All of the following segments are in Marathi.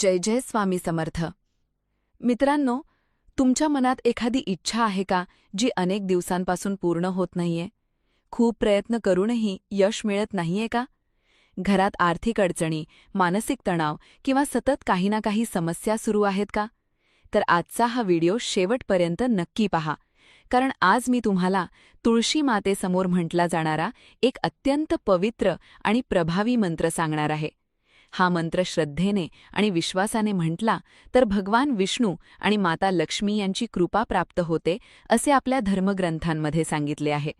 जय जय स्वामी समर्थ. मित्रांनो, तुमच्या मनात एखादी इच्छा आहे का जी अनेक दिवसांपासून पूर्ण होत नाहीये? खूप प्रयत्न करूनही यश मिळत नाहीये का? घरात आर्थिक अडचणी, मानसिक तणाव किंवा सतत काही ना काही समस्या सुरू आहेत का? तर आजचा हा व्हिडिओ शेवटपर्यंत नक्की पहा, कारण आज मी तुम्हाला तुळशी मातेसमोर म्हटला जाणारा एक अत्यंत पवित्र आणि प्रभावी मंत्र सांगणार आहे. हा मंत्र श्रद्धेने आणि विश्वासाने म्हटला तर भगवान विष्णू आणि माता लक्ष्मी यांची कृपा प्राप्त होते, असे आपल्या धर्मग्रंथांमध्ये सांगितले आहे.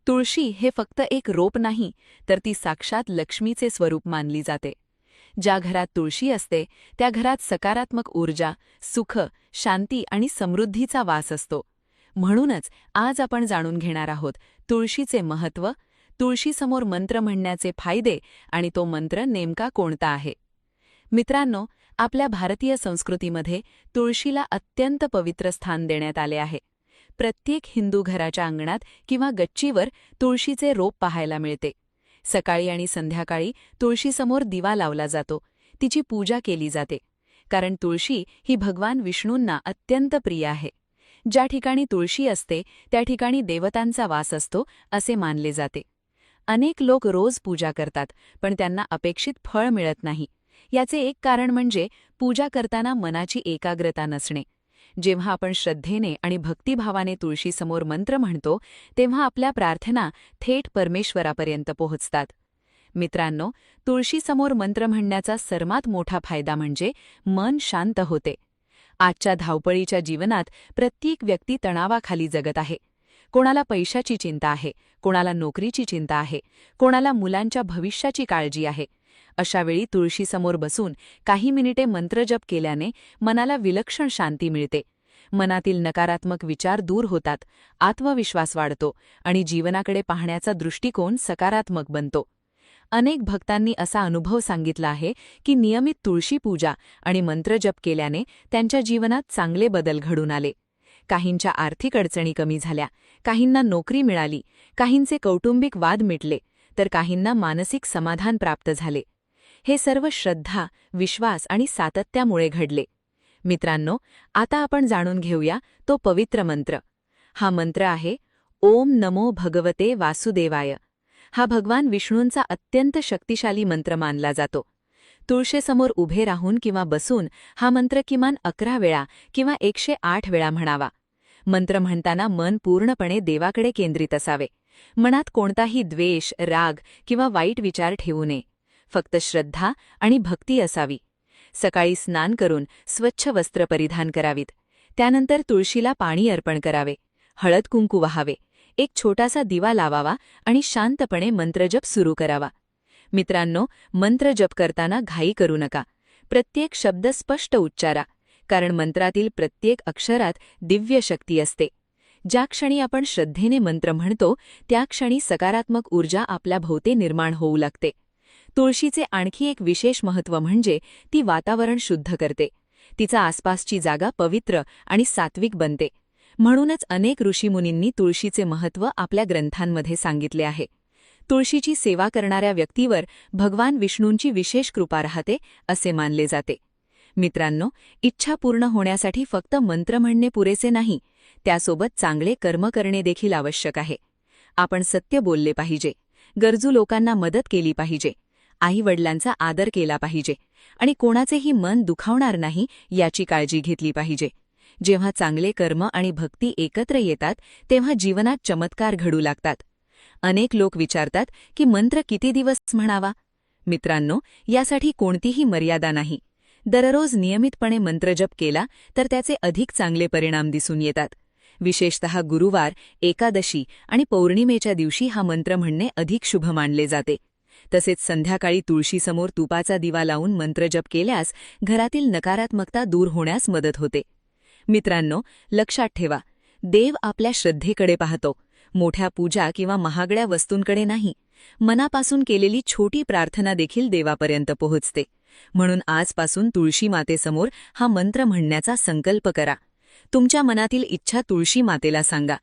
तुळशी हे फक्त एक रोप नाही, तर ती साक्षात लक्ष्मीचे स्वरूप मानली जाते. ज्या घरात तुळशी असते त्या घरात सकारात्मक ऊर्जा, सुख, शांती आणि समृद्धीचा वास असतो. म्हणूनच आज आपण जाणून घेणार आहोत तुळशीचे महत्त्व, तुळशीसमोर मंत्र म्हणण्याचे फायदे आणि तो मंत्र नेमका कोणता आहे. मित्रांनो, आपल्या भारतीय संस्कृतीमध्ये तुळशीला अत्यंत पवित्र स्थान देण्यात आले आहे. प्रत्येक हिंदू घराच्या अंगणात किंवा गच्चीवर तुळशीचे रोप पाहायला मिळते. सकाळी आणि संध्याकाळी तुळशीसमोर दिवा लावला जातो, तिची पूजा केली जाते, कारण तुळशी ही भगवान विष्णूंना अत्यंत प्रिय आहे. ज्या ठिकाणी तुळशी असते त्या ठिकाणी देवतांचा वास असतो असे मानले जाते. अनेक लोक रोज पूजा करतात, पण त्यांना अपेक्षित फळ मिळत नाही. याचे एक कारण म्हणजे पूजा करताना मनाची एकाग्रता नसणे. जेव्हा आपण श्रद्धेने आणि भक्तिभावाने तुळशीसमोर मंत्र म्हणतो तेव्हा आपल्या प्रार्थना थेट परमेश्वरापर्यंत पोहोचतात. मित्रांनो, तुळशीसमोर मंत्र म्हणण्याचा सर्वात मोठा फायदा म्हणजे मन शांत होते. आजच्या धावपळीच्या जीवनात प्रत्येक व्यक्ती तणावाखाली जगत आहे. कोणाला पैशाची चिंता आहे, कोणाला नोकरीची चिंता आहे, कोणाला मुलांच्या भविष्याची काळजी आहे. अशावेळी तुळशीसमोर बसून काही मिनिटे मंत्रजप केल्याने मनाला विलक्षण शांती मिळते. मनातील नकारात्मक विचार दूर होतात, आत्मविश्वास वाढतो आणि जीवनाकडे पाहण्याचा दृष्टिकोन सकारात्मक बनतो. अनेक भक्तांनी असा अनुभव सांगितला आहे की नियमित तुळशी पूजा आणि मंत्रजप केल्याने त्यांच्या जीवनात चांगले बदल घडून आले. काहींच्या आर्थिक अडचणी कमी झाल्या, काहींना नोकरी मिळाली, काहींचे कौटुंबिक वाद मिटले, तर काहींना मानसिक समाधान प्राप्त झाले. हे सर्व श्रद्धा, विश्वास आणि सातत्यामुळे घडले. मित्रांनो, आता आपण जाणून घेऊया तो पवित्र मंत्र. हा मंत्र आहे ओम नमो भगवते वासुदेवाय. हा भगवान विष्णूंचा अत्यंत शक्तिशाली मंत्र मानला जातो. तुळशीसमोर उभे राहून किंवा बसून हा मंत्र किमान 11 वेळा किंवा 108 वेळा म्हणावा. मंत्र म्हणताना मन पूर्णपणे देवाकडे केंद्रित असावे. मनात कोणताही द्वेष, राग किंवा वाईट विचार ठेवू नये. फक्त श्रद्धा आणि भक्ती असावी. सकाळी स्नान करून स्वच्छ वस्त्र परिधान करावीत. त्यानंतर तुळशीला पाणी अर्पण करावे, हळद कुंकू वाहावे, एक छोटासा दिवा लावावा आणि शांतपणे मंत्रजप सुरू करावा. मित्रांनो, मंत्रजप करताना घाई करू नका. प्रत्येक शब्द स्पष्ट उच्चारा, कारण मंत्रातील प्रत्येक अक्षरात दिव्य शक्ती असते. ज्या क्षणी आपण श्रद्धेने मंत्र म्हणतो त्या क्षणी सकारात्मक ऊर्जा आपल्या भोवती निर्माण होऊ लागते. तुळशीचे आणखी एक विशेष महत्त्व म्हणजे ती वातावरण शुद्ध करते. तिचा आसपासची जागा पवित्र आणि सात्विक बनते. म्हणूनच अनेक ऋषीमुनींनी तुळशीचे महत्त्व आपल्या ग्रंथांमध्ये सांगितले आहे. तुळशीची सेवा करणाऱ्या व्यक्तीवर भगवान विष्णूंची विशेष कृपा राहते असे मानले जाते. मित्रांनो, इच्छा पूर्ण होण्यासाठी फक्त मंत्र म्हणणे पुरेसे नाही, त्यासोबत चांगले कर्म करणे देखील आवश्यक आहे. आपण सत्य बोलले पाहिजे, गरजू लोकांना मदत केली पाहिजे, आई-वडिलांचा आदर केला पाहिजे आणि कोणाचेही मन दुखावणार नाही याची काळजी घेतली पाहिजे. जेव्हा चांगले कर्म आणि भक्ती एकत्र येतात तेव्हा जीवनात चमत्कार घडू लागतात. अनेक लोक विचारतात की मंत्र किती दिवस म्हणावा. मित्रांनो, यासाठी कोणतीही मर्यादा नाही. दररोज नियमितपणे मंत्रजप केला तर त्याचे अधिक चांगले परिणाम दिसून येतात. विशेषतः गुरुवार, एकादशी आणि पौर्णिमेच्या दिवशी हा मंत्र म्हणणे अधिक शुभ मानले जाते. तसेच संध्याकाळी तुळशीसमोर तुपाचा दिवा लावून मंत्रजप केल्यास घरातील नकारात्मकता दूर होण्यास मदत होते. मित्रांनो, लक्षात ठेवा, देव आपल्या श्रद्धेकडे पाहतो, मोठ्या पूजा किंवा महागड्या वस्तूंकडे नाही. मनापासून केलेली छोटी प्रार्थना देखील देवापर्यंत पोहोचते. म्हणून आजपासून तुळशी मातेसमोर हा मंत्र म्हणण्याचा संकल्प करा. तुमच्या मनातील इच्छा तुळशी मातेला सांगा,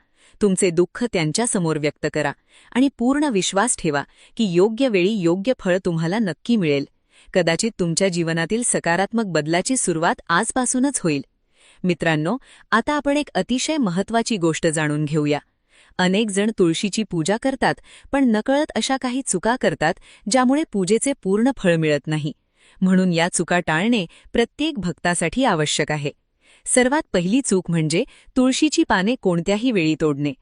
तुमचे दुःख त्यांच्यासमोर व्यक्त करा आणि पूर्ण विश्वास ठेवा की योग्य वेळी योग्य फळ तुम्हाला नक्की मिळेल. कदाचित तुमच्या जीवनातील सकारात्मक बदलाची सुरुवात आजपासूनच होईल. मित्रांनो, आता आपण एक अतिशय महत्त्वाची गोष्ट जाणून घेऊया. अनेक जण तुळशीची पूजा करतात, पण नकळत अशा काही चुका करतात ज्यामुळे पूजेचे पूर्ण फळ मिळत नाही. म्हणून या चुका टाळणे प्रत्येक भक्तासाठी आवश्यक आहे. सर्वात पहिली चूक म्हणजे तुळशीची पाने कोणत्याही वेळी तोडणे.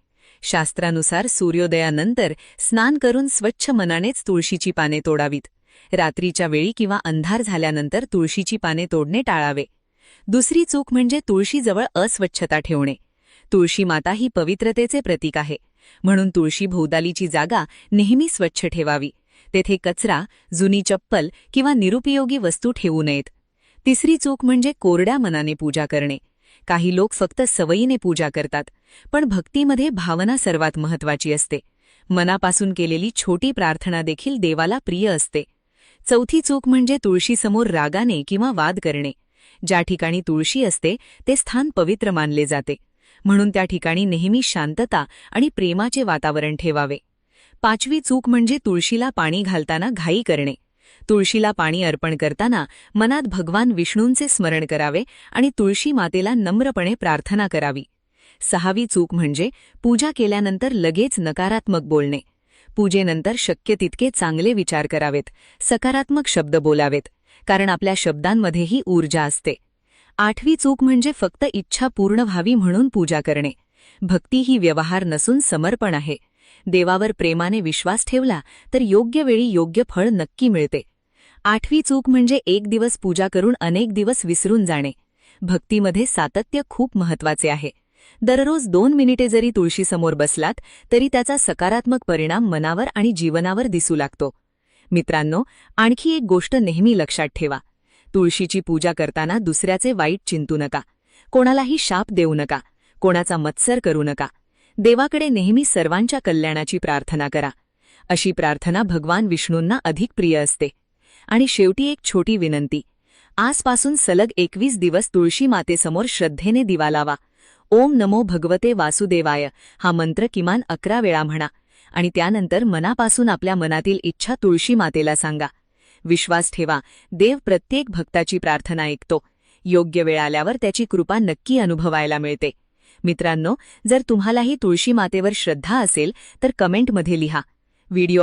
शास्त्रानुसार सूर्योदयानंतर स्नान करून स्वच्छ मनानेच तुळशीची पाने तोडावीत. रात्रीच्या वेळी किंवा अंधार झाल्यानंतर तुळशीची पाने तोडणे टाळावे. दुसरी चूक म्हणजे तुळशीजवळ अस्वच्छता ठेवणे. तुळशी माता ही पवित्रतेचे प्रतीक आहे, म्हणून तुळशी भोवतालीची जागा नेहमी स्वच्छ ठेवावी. तेथे कचरा, जुनी चप्पल किंवा निरुपयोगी वस्तू ठेवू नयेत. तिसरी चूक म्हणजे कोरड्या मनाने पूजा करणे. काही लोक फक्त सवयीने पूजा करतात, पण भक्तीमध्ये भावना सर्वात महत्त्वाची असते. मनापासून केलेली छोटी प्रार्थना देखील देवाला प्रिय असते. चौथी चूक म्हणजे तुळशीसमोर रागाने किंवा वाद करणे. ज्या ठिकाणी तुळशी असते ते स्थान पवित्र मानले जाते, म्हणून त्या ठिकाणी नेहमी शांतता आणि प्रेमाचे वातावरण ठेवावे. पाचवी चूक म्हणजे तुळशीला पाणी घालताना घाई करणे. तुळशीला पाणी अर्पण करताना मनात भगवान विष्णूंचे स्मरण करावे आणि तुळशी मातेला नम्रपणे प्रार्थना करावी. सहावी चूक म्हणजे पूजा केल्यानंतर लगेच नकारात्मक बोलणे. पूजेनंतर शक्य तितके चांगले विचार करावेत, सकारात्मक शब्द बोलावेत, कारण आपल्या शब्दांमध्येही ऊर्जा असते. आठवी चूक म्हणजे फक्त इच्छा पूर्ण व्हावी म्हणून पूजा करणे. भक्ती ही व्यवहार नसून समर्पण आहे. देवावर प्रेमाने विश्वास ठेवला तर योग्य वेळी योग्य फळ नक्की मिळते. आठवी चूक म्हणजे एक दिवस पूजा करून अनेक दिवस विसरून जाणे. भक्तीमध्ये सातत्य खूप महत्त्वाचे आहे. दररोज 2 मिनिटे जरी तुळशीसमोर बसलात तरी त्याचा सकारात्मक परिणाम मनावर आणि जीवनावर दिसू लागतो. मित्रांनो, आणखी एक गोष्ट नेहमी लक्षात ठेवा. तुळशीची पूजा करताना दुसऱ्याचे वाईट चिंतू नका. कोणालाही शाप देऊ नका. कोणाचा मत्सर करू नका. देवाकडे नेहमी सर्वांच्या कल्याणाची प्रार्थना करा. अशी प्रार्थना भगवान विष्णूंना अधिक प्रिय असते. आणि शेवटी एक छोटी विनंती. आजपासून सलग 21 दिवस तुळशी मातेसमोर श्रद्धेने दिवा लावा. ओम नमो भगवते वासुदेवाय हा मंत्र किमान 11 वेळा म्हणा आणि त्यानंतर मनापासून आपल्या मनातील इच्छा तुळशी मातेला सांगा. विश्वास ठेवा, देव प्रत्येक भक्ताची प्रार्थना ऐकतो. योग्य वेळ आल्यावर त्याची कृपा नक्की अनुभवायला मिळते. मित्रांनो, जर तुम्हालाही तुळशी मातेवर श्रद्धा असेल तर कमेंटमध्ये लिहा. व्हिडिओ